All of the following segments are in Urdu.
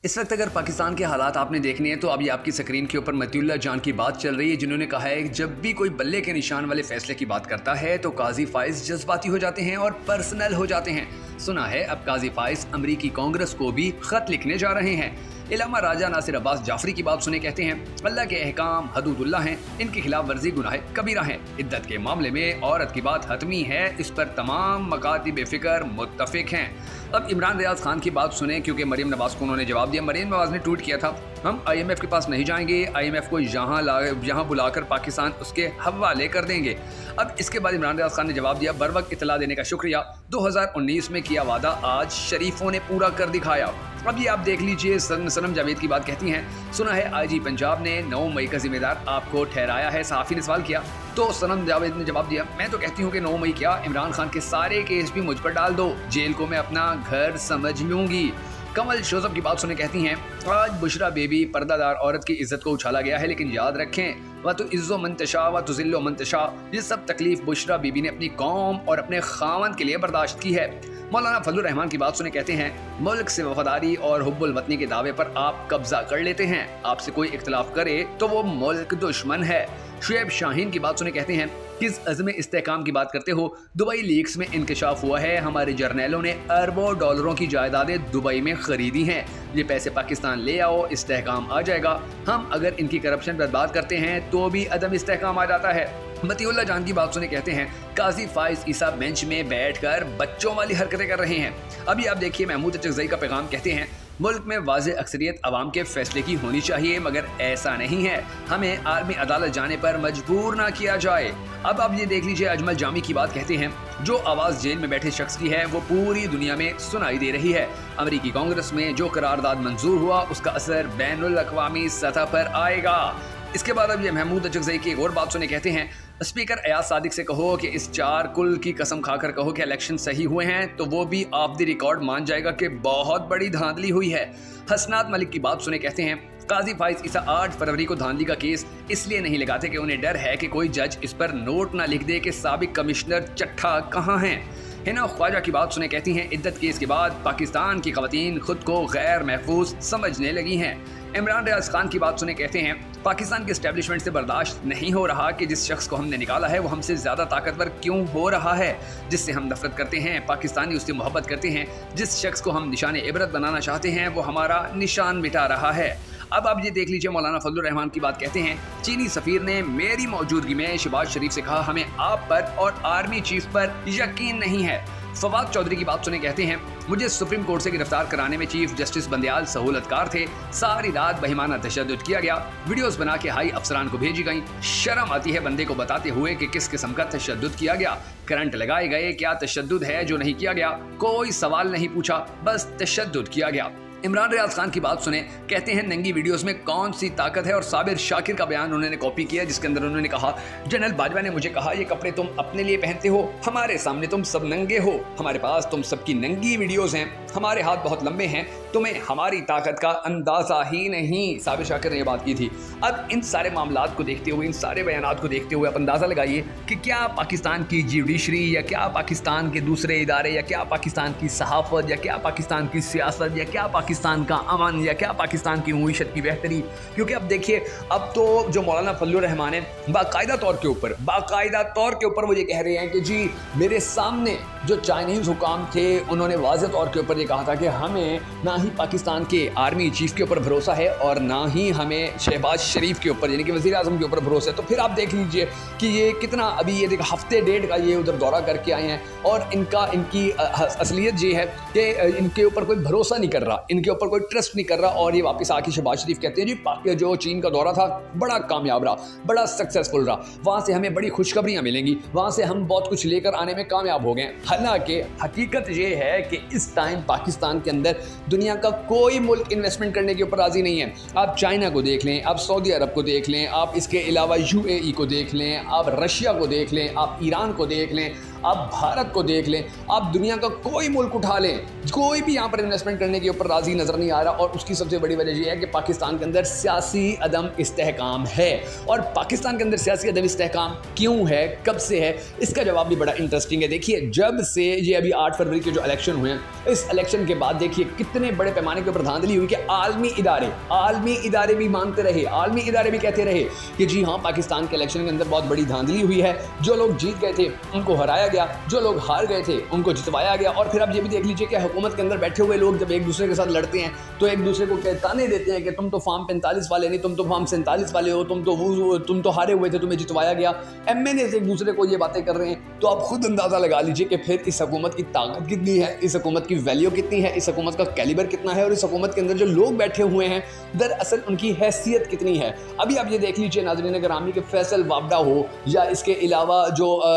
اس وقت اگر پاکستان کے حالات آپ نے دیکھنے ہیں تو ابھی آپ کی سکرین کے اوپر مطیع اللہ جان کی بات چل رہی ہے، جنہوں نے کہا ہے کہ جب بھی کوئی بلے کے نشان والے فیصلے کی بات کرتا ہے تو قاضی فائز جذباتی ہو جاتے ہیں اور پرسنل ہو جاتے ہیں۔ سنا ہے اب قاضی فائز امریکی کانگریس کو بھی خط لکھنے جا رہے ہیں۔ علامہ راجہ ناصر عباس جعفری کی بات سنے کہتے ہیں اللہ کے احکام حدود اللہ ہیں، ان کی خلاف ورزی گناہ کبیرہ ہے۔ عدت کے معاملے میں عورت کی بات حتمی ہے، اس پر تمام مکاتب فکر متفق ہیں۔ اب عمران ریاض خان کی بات سنیں کیونکہ مریم نواز کو انہوں نے جواب دیا۔ مریم نواز نے ٹویٹ کیا تھا ہم آئی ایم ایف کے پاس نہیں جائیں گے، آئی ایم ایف کو یہاں بلا کر پاکستان اس کے حوالے کر دیں گے۔ اب اس کے بعد عمران ریاض خان نے جواب دیا بروقت اطلاع دینے کا شکریہ، 2019 میں کیا وعدہ آج شریفوں نے پورا کر دکھایا۔ اب یہ آپ دیکھ لیجئے، سنم جاوید کی بات کہتی ہیں سنا ہے آئی جی پنجاب نے 9 مئی کا ذمہ دار آپ کو ٹھہرایا ہے۔ صحافی نے سوال کیا تو سنم جاوید نے جواب دیا میں تو کہتی ہوں کہ 9 مئی کیا، عمران خان کے سارے کیس بھی مجھ پر ڈال دو، جیل کو میں اپنا گھر سمجھ لوں گی۔ کمل شوزب کی بات سنے کہتی ہیں آج بشرا بیبی پردہ دار عورت کی عزت کو اچھالا گیا ہے، لیکن یاد رکھیں وَتُعِزُّ مَن تَشَاءُ وَتُذِلُّ مَن تَشَاءُ، یہ سب تکلیف بشرا بیبی نے اپنی قوم اور اپنے خاوند کے لیے برداشت کی ہے۔ مولانا فضل الرحمان کی بات سنے کہتے ہیں ملک سے وفاداری اور حب الوطنی کے دعوے پر آپ قبضہ کر لیتے ہیں، آپ سے کوئی اختلاف کرے تو وہ ملک دشمن ہے۔ شعیب شاہین کی بات سنے کہتے ہیں کس عزم استحکام کی بات کرتے ہو، دبئی لیکس میں انکشاف ہوا ہے ہمارے جرنیلوں نے اربوں ڈالروں کی جائیدادیں دبئی میں خریدی ہیں، یہ پیسے پاکستان لے آؤ استحکام آ جائے گا، ہم اگر ان کی کرپشن پر بات کرتے ہیں تو بھی عدم استحکام آ جاتا ہے۔ مطیع اللہ جان کی بات سنے کہتے ہیں قاضی فائز عیسیٰ بینچ میں بیٹھ کر بچوں والی حرکتیں کر رہے ہیں۔ ابھی آپ دیکھیے محمود اچکزئی کا پیغام کہتے ہیں ملک میں واضح اکثریت عوام کے فیصلے کی ہونی چاہیے، مگر ایسا نہیں ہے، ہمیں عالمی عدالت جانے پر مجبور نہ کیا جائے۔ اب آپ یہ دیکھ لیجئے اجمل جامی کی بات کہتے ہیں جو آواز جیل میں بیٹھے شخص کی ہے وہ پوری دنیا میں سنائی دے رہی ہے، امریکی کانگریس میں جو قرارداد منظور ہوا اس کا اثر بین الاقوامی سطح پر آئے گا۔ اس کے بعد اب یہ محمود اچکزئی کی ایک اور بات سنے کہتے ہیں اسپیکر ایاز صادق سے کہو کہ اس 4 کل کی قسم کھا کر کہو کہ الیکشن صحیح ہوئے ہیں تو وہ بھی آف دی ریکارڈ مان جائے گا کہ بہت بڑی دھاندلی ہوئی ہے۔ حسنات ملک کی بات سنے کہتے ہیں قاضی فائز عیسیٰ 8 فروری کو دھاندلی کا کیس اس لیے نہیں لگاتے کہ انہیں ڈر ہے کہ کوئی جج اس پر نوٹ نہ لکھ دے کہ سابق کمشنر چٹھا کہاں ہیں۔ ہنا خواجہ کی بات سنے کہتی ہیں عدت کیس کے بعد پاکستان کی خواتین خود کو غیر محفوظ سمجھنے لگی ہیں۔ عمران ریاض خان کی بات سنے کہتے ہیں پاکستان کی اسٹیبلشمنٹ سے برداشت نہیں ہو رہا کہ جس شخص کو ہم نے نکالا ہے وہ ہم سے زیادہ طاقتور کیوں ہو رہا ہے، جس سے ہم نفرت کرتے ہیں پاکستانی اس سے محبت کرتے ہیں، جس شخص کو ہم نشان عبرت بنانا چاہتے ہیں وہ ہمارا نشان مٹا رہا ہے۔ اب آپ یہ دیکھ لیجئے مولانا فضل الرحمان کی بات کہتے ہیں چینی سفیر نے میری موجودگی میں شہباز شریف سے کہا ہمیں آپ پر اور آرمی چیف پر یقین نہیں ہے۔ فواد چودھری کی بات سنے کہتے ہیں مجھے سپریم کورٹ سے گرفتار کرانے میں چیف جسٹس بندیال سہولت کار تھے، ساری رات بہیمانہ تشدد کیا گیا، ویڈیوز بنا کے ہائی افسران کو بھیجی گئیں، شرم آتی ہے بندے کو بتاتے ہوئے کہ کس قسم کا تشدد کیا گیا، کرنٹ لگائے گئے، کیا تشدد ہے جو نہیں کیا گیا، کوئی سوال نہیں پوچھا، بس تشدد کیا گیا۔ عمران ریاض خان کی بات سنیں کہتے ہیں ننگی ویڈیوز میں کون سی طاقت ہے، اور صابر شاکر کا بیان انہوں نے کاپی کیا جس کے اندر انہوں نے کہا جنرل باجوہ نے مجھے کہا یہ کپڑے تم اپنے لیے پہنتے ہو، ہمارے سامنے تم سب ننگے ہو، ہمارے پاس تم سب کی ننگی ویڈیوز ہیں، ہمارے ہاتھ بہت لمبے ہیں، تمہیں ہماری طاقت کا اندازہ ہی نہیں۔ صابر شاکر نے یہ بات کی تھی۔ اب ان سارے معاملات کو دیکھتے ہوئے، ان سارے بیانات کو دیکھتے ہوئے آپ اندازہ لگائیے کہ کیا پاکستان کی جوڈیشری یا کیا پاکستان کے دوسرے ادارے یا کیا پاکستان کی صحافت یا کیا پاکستان کی سیاست یا کیا پاکستان کا امن یا کیا پاکستان کی معیشت کی بہتری، کیونکہ اب دیکھیے اب تو جو مولانا فضل الرحمان ہیں باقاعدہ طور کے اوپر وہ یہ کہہ رہے ہیں کہ جی میرے سامنے جو چائنیز حکام تھے انہوں نے واضح طور کے اوپر یہ کہا تھا کہ ہمیں نہ ہی پاکستان کے آرمی چیف کے اوپر بھروسہ ہے اور نہ ہی ہمیں شہباز شریف کے اوپر یعنی کہ وزیر اعظم کے اوپر بھروسہ ہے۔ تو پھر آپ دیکھ لیجئے کہ یہ کتنا ابھی یہ دیکھ ہفتے ڈیڑھ کا یہ ادھر دورہ کر کے آئے ہیں اور ان کی اصلیت یہ ہے کہ ان کے اوپر کوئی بھروسہ نہیں کر رہا، ان کے اوپر کوئی ٹرسٹ نہیں کر رہا، اور یہ واپس آ کے شہباز شریف کہتے ہیں جی جو چین کا دورہ تھا بڑا کامیاب رہا، بڑا سکسیسفل رہا، وہاں سے ہمیں بڑی خوشخبریاں ملیں گی، وہاں سے ہم بہت کچھ لے کر آنے میں کامیاب ہو گئے۔ حالانکہ حقیقت یہ ہے کہ اس ٹائم پاکستان کے اندر دنیا کا کوئی ملک انویسٹمنٹ کرنے کے اوپر راضی نہیں ہے۔ آپ چائنا کو دیکھ لیں، آپ سعودی عرب کو دیکھ لیں، آپ اس کے علاوہ UAE کو دیکھ لیں، آپ رشیا کو دیکھ لیں، آپ ایران کو دیکھ لیں، آپ بھارت کو دیکھ لیں, آپ دنیا کا کوئی ملک اٹھا لیں, کوئی بھی یہاں پر انویسٹمنٹ کرنے کے اوپر راضی نظر نہیں آ رہا. اور اس کی سب سے بڑی وجہ یہ ہے کہ پاکستان کے اندر سیاسی عدم استحکام ہے. اور پاکستان کے اندر سیاسی عدم استحکام کیوں ہے, کب سے ہے, اس کا جواب بھی بڑا انٹرسٹنگ ہے. دیکھیے جب سے یہ ابھی 8 فروری کے جو الیکشن ہوئے ہیں, اس الیکشن کے بعد دیکھیے کتنے بڑے پیمانے کے اوپر دھاندلی ہوئی کہ عالمی ادارے بھی مانتے رہے, عالمی ادارے بھی کہتے رہے کہ جی ہاں پاکستان کے الیکشن کے اندر بہت بڑی دھاندلی ہوئی ہے, جو لوگ جیت گئے تھے ان کو ہرایا گیا, جو لوگ ہار گئے تھے ان کو جتوایا گیا. اور پھر اب یہ بھی دیکھ لیجئے کہ حکومت کے اندر بیٹھے ہوئے لوگ جب ایک دوسرے کے ساتھ لڑتے ہیں تو ایک دوسرے کو تانے دیتے ہیں کہ تم تو فارم 45 والے نہیں, تم تو فارم 47 والے ہو, تم تو ہارے ہوئے تھے, تمہیں جتوایا گیا. ایم این اے سے ایک دوسرے کو یہ باتیں کر رہے ہیں. تو آپ خود اندازہ لگا لیجئے کہ پھر اس حکومت کی طاقت کتنی ہے, اس حکومت کی ویلیو کتنی ہے, اس حکومت کا کیلیبر کتنا ہے, اور اس حکومت کے اندر جو لوگ بیٹھے ہوئے ہیں دراصل ان کی حیثیت کتنی ہے. ابھی آپ یہ دیکھ لیجئے ناظرین گرامی کہ فیصل وابڈا ہو, یا اس کے علاوہ جو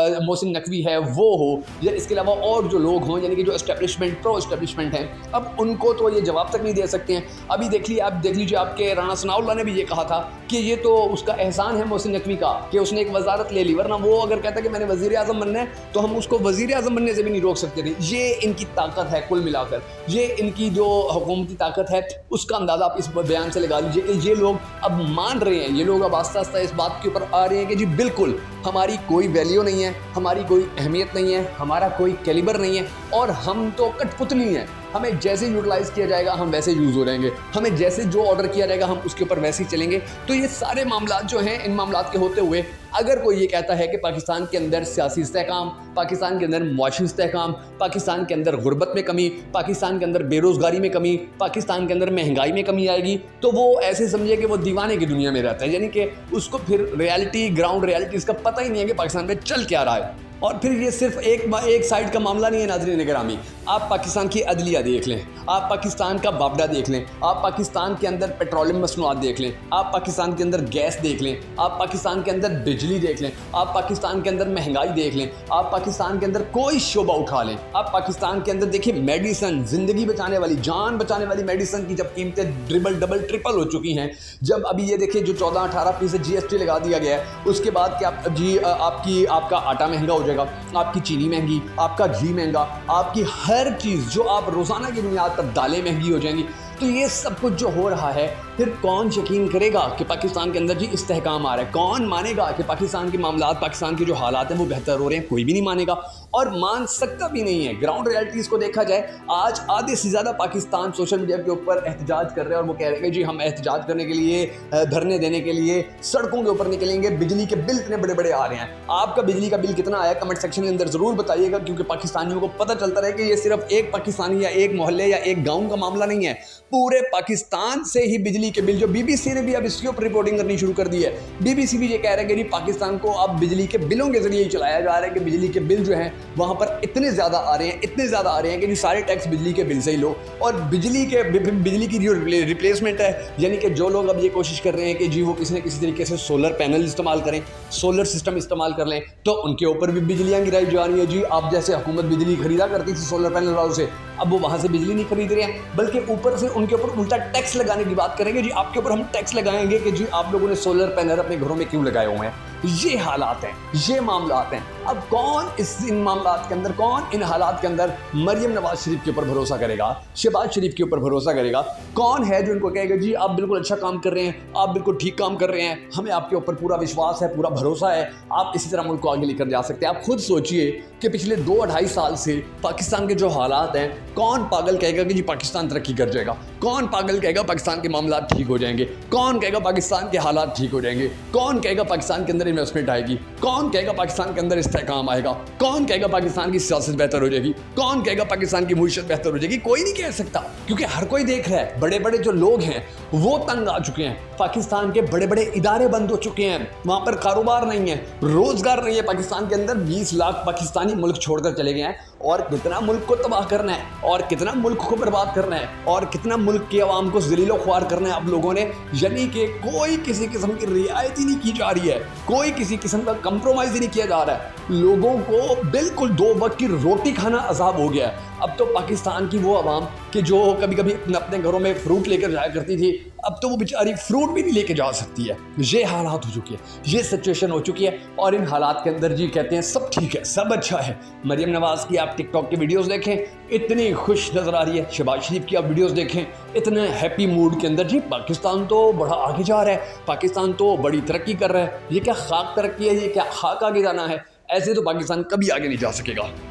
محسن نقوی ہے وہ ہو, یا اس کے علاوہ اور جو لوگ ہوں یعنی کہ جو پرو اسٹیبلشمنٹ ہیں, اب ان کو تو یہ جواب تک نہیں دے سکتے ہیں. ابھی دیکھ لیجئے آپ کے رانا ثناء اللہ نے بھی یہ کہا تھا کہ یہ تو اس کا احسان ہے محسن نقوی کا کہ اس نے ایک وزارت لے لی, ورنہ وہ اگر کہتا کہ میں نے وزیر اعظم بننا ہے تو ہم اس کو وزیر اعظم بننے سے بھی نہیں روک سکتے تھے. یہ ان کی طاقت ہے, کل ملا کر یہ ان کی جو حکومتی طاقت ہے اس کا اندازہ آپ اس بیان سے لگا لیجئے کہ یہ لوگ اب مان رہے ہیں, یہ لوگ اب آہستہ آہستہ اس بات کے اوپر آ رہے ہیں کہ جی بالکل ہماری کوئی ویلیو نہیں ہے, ہماری کوئی اہمیت نہیں ہے, ہمارا کوئی کیلیبر نہیں ہے, اور ہم تو کٹ پتلی ہیں. ہمیں جیسے یوٹیلائز کیا جائے گا ہم ویسے یوز ہو رہیں گے, ہمیں جیسے جو آرڈر کیا جائے گا ہم اس کے اوپر ویسے ہی چلیں گے. تو یہ سارے معاملات جو ہیں, ان معاملات کے ہوتے ہوئے اگر کوئی یہ کہتا ہے کہ پاکستان کے اندر سیاسی استحکام, پاکستان کے اندر معاشی استحکام, پاکستان کے اندر غربت میں کمی, پاکستان کے اندر بے روزگاری میں کمی, پاکستان کے اندر مہنگائی میں کمی آئے گی, تو وہ ایسے سمجھے کہ وہ دیوانے کی دنیا میں رہتا ہے. یعنی کہ اس کو پھر گراؤنڈ ریالٹی اس کا پتہ ہی نہیں ہے کہ پاکستان میں چل کیا رہا ہے. اور پھر یہ صرف ایک سائڈ کا معاملہ نہیں ہے ناظرین گرامی. آپ پاکستان کی عدلیہ دیکھ لیں, آپ پاکستان کا بابڈا دیکھ لیں, آپ پاکستان کے اندر پیٹرولیم مصنوعات دیکھ لیں, آپ پاکستان کے اندر گیس دیکھ لیں, آپ پاکستان کے اندر بجلی دیکھ لیں, آپ پاکستان کے اندر مہنگائی دیکھ لیں, آپ پاکستان کے اندر کوئی شعبہ اٹھا لیں, آپ پاکستان کے اندر دیکھیں میڈیسن, زندگی بچانے والی, جان بچانے والی میڈیسن کی جب قیمتیں ڈبل ٹرپل ہو چکی ہیں, جب ابھی یہ دیکھیں جو 14-18% GST لگا دیا گیا ہے, اس کے بعد کیا آپ کا آٹا مہنگا ہو جائے گا, آپ کی چینی مہنگی, آپ کا گھی مہنگا, آپ کی ہر چیز جو آپ روزانہ کی بنیاد پر دالیں مہنگی ہو جائیں گی. تو یہ سب کچھ جو ہو رہا ہے, پھر کون یقین کرے گا کہ پاکستان کے اندر جی استحکام آ رہا ہے؟ کون مانے گا کہ پاکستان کے معاملات, پاکستان کے جو حالات ہیں وہ بہتر ہو رہے ہیں؟ کوئی بھی نہیں مانے گا, اور مان سکتا بھی نہیں ہے. گراؤنڈ ریالٹیز کو دیکھا جائے, آج آدھے سے زیادہ پاکستان سوشل میڈیا کے اوپر احتجاج کر رہے ہیں, اور وہ کہہ رہے ہیں کہ جی ہم احتجاج کرنے کے لیے, دھرنے دینے کے لیے سڑکوں کے اوپر نکلیں گے, بجلی کے بل اتنے بڑے بڑے آ رہے ہیں. آپ کا بجلی کا بل کتنا آیا کمنٹ سیکشن کے اندر ضرور بتائیے گا, کیونکہ پاکستانیوں کو پتہ چلتا رہے کہ یہ صرف ایک پاکستانی یا ایک محلے یا ایک گاؤں کا معاملہ نہیں ہے, پورے پاکستان سے ہی بجلی کے بل, جو بی بی سی نے بھی اب اس کے اوپر رپورٹنگ کرنی شروع کر دی ہے. بی بی سی بھی یہ کہہ رہے ہیں کہ جی پاکستان کو اب بجلی کے بلوں کے ذریعے ہی چلایا جا رہا ہے, کہ بجلی کے بل جو ہیں وہاں پر اتنے زیادہ آ رہے ہیں کہ جی سارے ٹیکس بجلی کے بل سے ہی لو. اور بجلی کی جو ریپلیسمنٹ ہے, یعنی کہ جو لوگ اب یہ کوشش کر رہے ہیں کہ جی وہ کسی نہ کسی طریقے سے سولر پینل استعمال کریں, سولر سسٹم استعمال کر لیں, تو ان کے اوپر بھی بجلیاں گرائی جا رہی ہیں. جی آپ جیسے حکومت بجلی خریدا کرتی تھی سولر پینل والوں سے, اب وہ وہاں سے بجلی نہیں خرید رہے ہیں, بلکہ اوپر سے ان کے اوپر الٹا ٹیکس لگانے کی بات کریں گے. جی آپ کے اوپر ہم ٹیکس لگائیں گے کہ جی آپ لوگوں نے سولر پینل اپنے گھروں میں کیوں لگائے ہوئے ہیں. یہ حالات ہیں, یہ معاملات ہیں. اب کون ان معاملات کے اندر, کون ان حالات کے اندر مریم نواز شریف کے اوپر بھروسہ کرے گا, شہباز شریف کے اوپر بھروسہ کرے گا؟ کون ہے جو ان کو کہے گا جی آپ بالکل اچھا کام کر رہے ہیں, آپ بالکل ٹھیک کام کر رہے ہیں, ہمیں آپ کے اوپر پورا وشواس ہے, پورا بھروسہ ہے, آپ اسی طرح ملک کو آگے لے کر جا سکتے ہیں؟ آپ خود سوچئے کہ پچھلے 2-2.5 سال سے پاکستان کے جو حالات ہیں, کون پاگل کہے گا کہ جی پاکستان ترقی کر جائے گا؟ کون پاگل کہے گا پاکستان کے معاملات ٹھیک ہو جائیں گے؟ کون کہے گا پاکستان کے حالات ٹھیک ہو جائیں گے؟ کون کہے گا پاکستان کے اندر انویسٹمنٹ آئے گی؟ کون کہے گا پاکستان کے اندر استحکام آئے گا؟ کون کہے گا پاکستان کی سیاست بہتر ہو جائے گی؟ کون کہے گا پاکستان کی معیشت بہتر ہو جائے گی؟ کوئی نہیں کہہ سکتا, کیونکہ ہر کوئی دیکھ رہا ہے. بڑے بڑے جو لوگ ہیں وہ تنگ آ چکے ہیں, پاکستان کے بڑے بڑے ادارے بند ہو چکے ہیں, وہاں پر کاروبار نہیں ہے, روزگار نہیں ہے. پاکستان کے اندر 20 لاکھ پاکستانی ملک چھوڑ کر چلے گئے ہیں, اور کتنا ملک کو تباہ کرنا ہے, اور کتنا ملک کو برباد کرنا ہے, اور کتنا ملک کی عوام کو ذلیل و خوار کرنا ہے اب لوگوں نے. یعنی کہ کوئی کسی قسم کی رعایت ہی نہیں کی جا رہی ہے, کوئی کسی قسم کا کمپرومائز ہی نہیں کیا جا رہا ہے. لوگوں کو بالکل 2 وقت کی روٹی کھانا عذاب ہو گیا ہے. اب تو پاکستان کی وہ عوام کہ جو کبھی کبھی اپنے گھروں میں فروٹ لے کر جایا کرتی تھی، اب تو وہ بیچاری فروٹ بھی نہیں لے کے جا سکتی ہے. یہ حالات ہو چکے ہیں، یہ سچویشن ہو چکی ہے. اور ان حالات کے اندر جی کہتے ہیں سب ٹھیک ہے، سب اچھا ہے. مریم نواز کی آپ ٹک ٹاک کی ویڈیوز دیکھیں، اتنی خوش نظر آ رہی ہے. شہباز شریف کی آپ ویڈیوز دیکھیں، اتنے ہیپی موڈ کے اندر. جی پاکستان تو بڑا آگے جا رہا ہے، پاکستان تو بڑی ترقی کر رہا ہے. یہ کیا خاک ترقی ہے، یہ کیا خاک آگے جانا ہے؟ ایسے تو پاکستان کبھی آگے نہیں جا سکے گا.